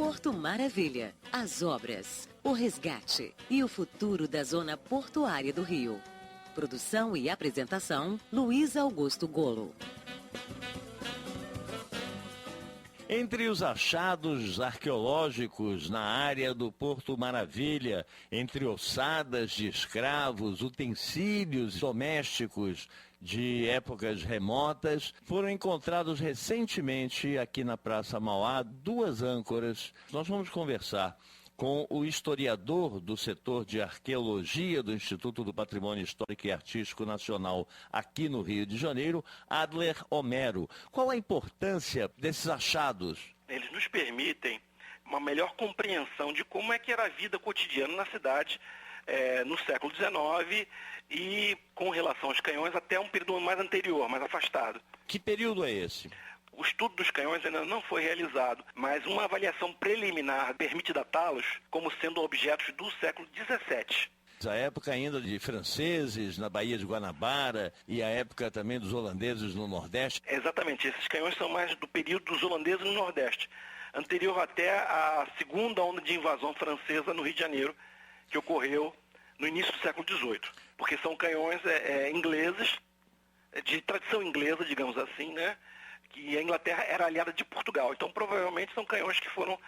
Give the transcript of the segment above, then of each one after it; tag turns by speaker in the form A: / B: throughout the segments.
A: Porto Maravilha, as obras, o resgate e o futuro da zona portuária do Rio. Produção e apresentação, Luiz Augusto Golo.
B: Entre os achados arqueológicos na área do Porto Maravilha, entre ossadas de escravos, utensílios domésticos de épocas remotas, foram encontrados recentemente aqui na Praça Mauá 2 âncoras. Nós vamos conversar com o historiador do setor de arqueologia do Instituto do Patrimônio Histórico e Artístico Nacional aqui no Rio de Janeiro, Adler Homero. Qual a importância desses achados?
C: Eles nos permitem uma melhor compreensão de como é que era a vida cotidiana na cidade no século XIX e com relação aos canhões até um período mais anterior, mais afastado.
B: Que período é esse?
C: O estudo dos canhões ainda não foi realizado, mas uma avaliação preliminar permite datá-los como sendo objetos do século XVII.
B: A época ainda de franceses na Baía de Guanabara e a época também dos holandeses no Nordeste.
C: Exatamente, esses canhões são mais do período dos holandeses no Nordeste, anterior até à segunda onda de invasão francesa no Rio de Janeiro, que ocorreu no início do século XVIII. Porque são canhões ingleses, de tradição inglesa, digamos assim, né? Que a Inglaterra era aliada de Portugal. Então, provavelmente, são canhões que foram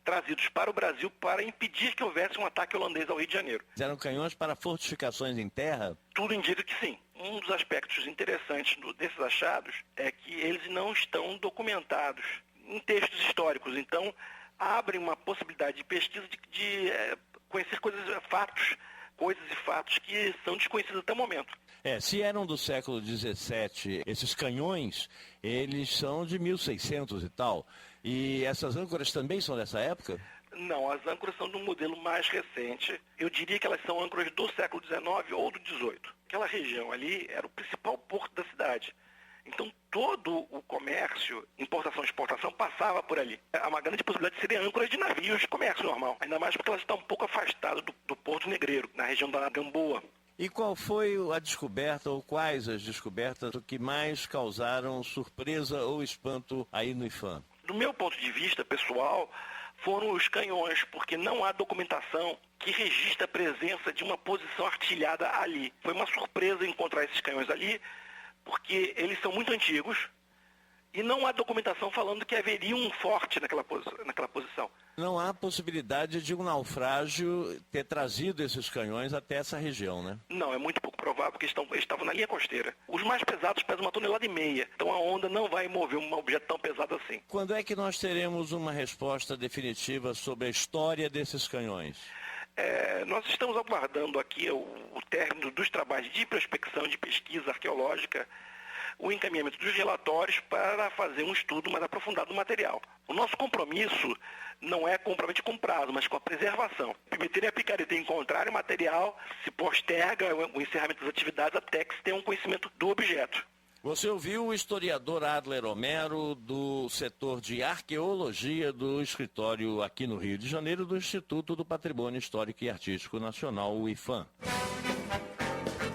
C: trazidos para o Brasil para impedir que houvesse um ataque holandês ao Rio de Janeiro.
B: Eram canhões para fortificações em terra?
C: Tudo indica que sim. Um dos aspectos interessantes desses achados é que eles não estão documentados em textos históricos. Então, abrem uma possibilidade de pesquisa de conhecer coisas e fatos que são desconhecidos até o momento.
B: Se eram do século XVII, esses canhões, eles são de 1600 e tal. E essas âncoras também são dessa época?
C: Não, as âncoras são de um modelo mais recente. Eu diria que elas são âncoras do século XIX ou do XVIII. Aquela região ali era o principal porto da cidade. Então, todo o comércio, importação e exportação, passava por ali. Há uma grande possibilidade de serem âncoras de navios de comércio normal. Ainda mais porque elas estão um pouco afastadas do Porto Negreiro, na região da Gamboa.
B: E qual foi a descoberta, ou quais as descobertas que mais causaram surpresa ou espanto aí no IFAM?
C: Do meu ponto de vista pessoal, foram os canhões, porque não há documentação que registre a presença de uma posição artilhada ali. Foi uma surpresa encontrar esses canhões ali, porque eles são muito antigos e não há documentação falando que haveria um forte naquela posição.
B: Não há possibilidade de um naufrágio ter trazido esses canhões até essa região, né?
C: Não, é muito pouco provável, porque eles estavam na linha costeira. Os mais pesados pesam 1,5 toneladas, então a onda não vai mover um objeto tão pesado assim.
B: Quando é que nós teremos uma resposta definitiva sobre a história desses canhões?
C: Nós estamos aguardando aqui o término dos trabalhos de prospecção, de pesquisa arqueológica, o encaminhamento dos relatórios para fazer um estudo mais aprofundado do material. O nosso compromisso não é comprometer com prazo, mas com a preservação. Permitirem a picareta encontrar o material, se posterga o encerramento das atividades até que se tenha um conhecimento do objeto.
B: Você ouviu o historiador Adler Homero, do setor de arqueologia do escritório aqui no Rio de Janeiro, do Instituto do Patrimônio Histórico e Artístico Nacional, o IFAM.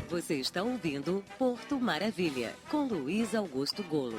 A: Você está ouvindo Porto Maravilha, com Luiz Augusto Golo.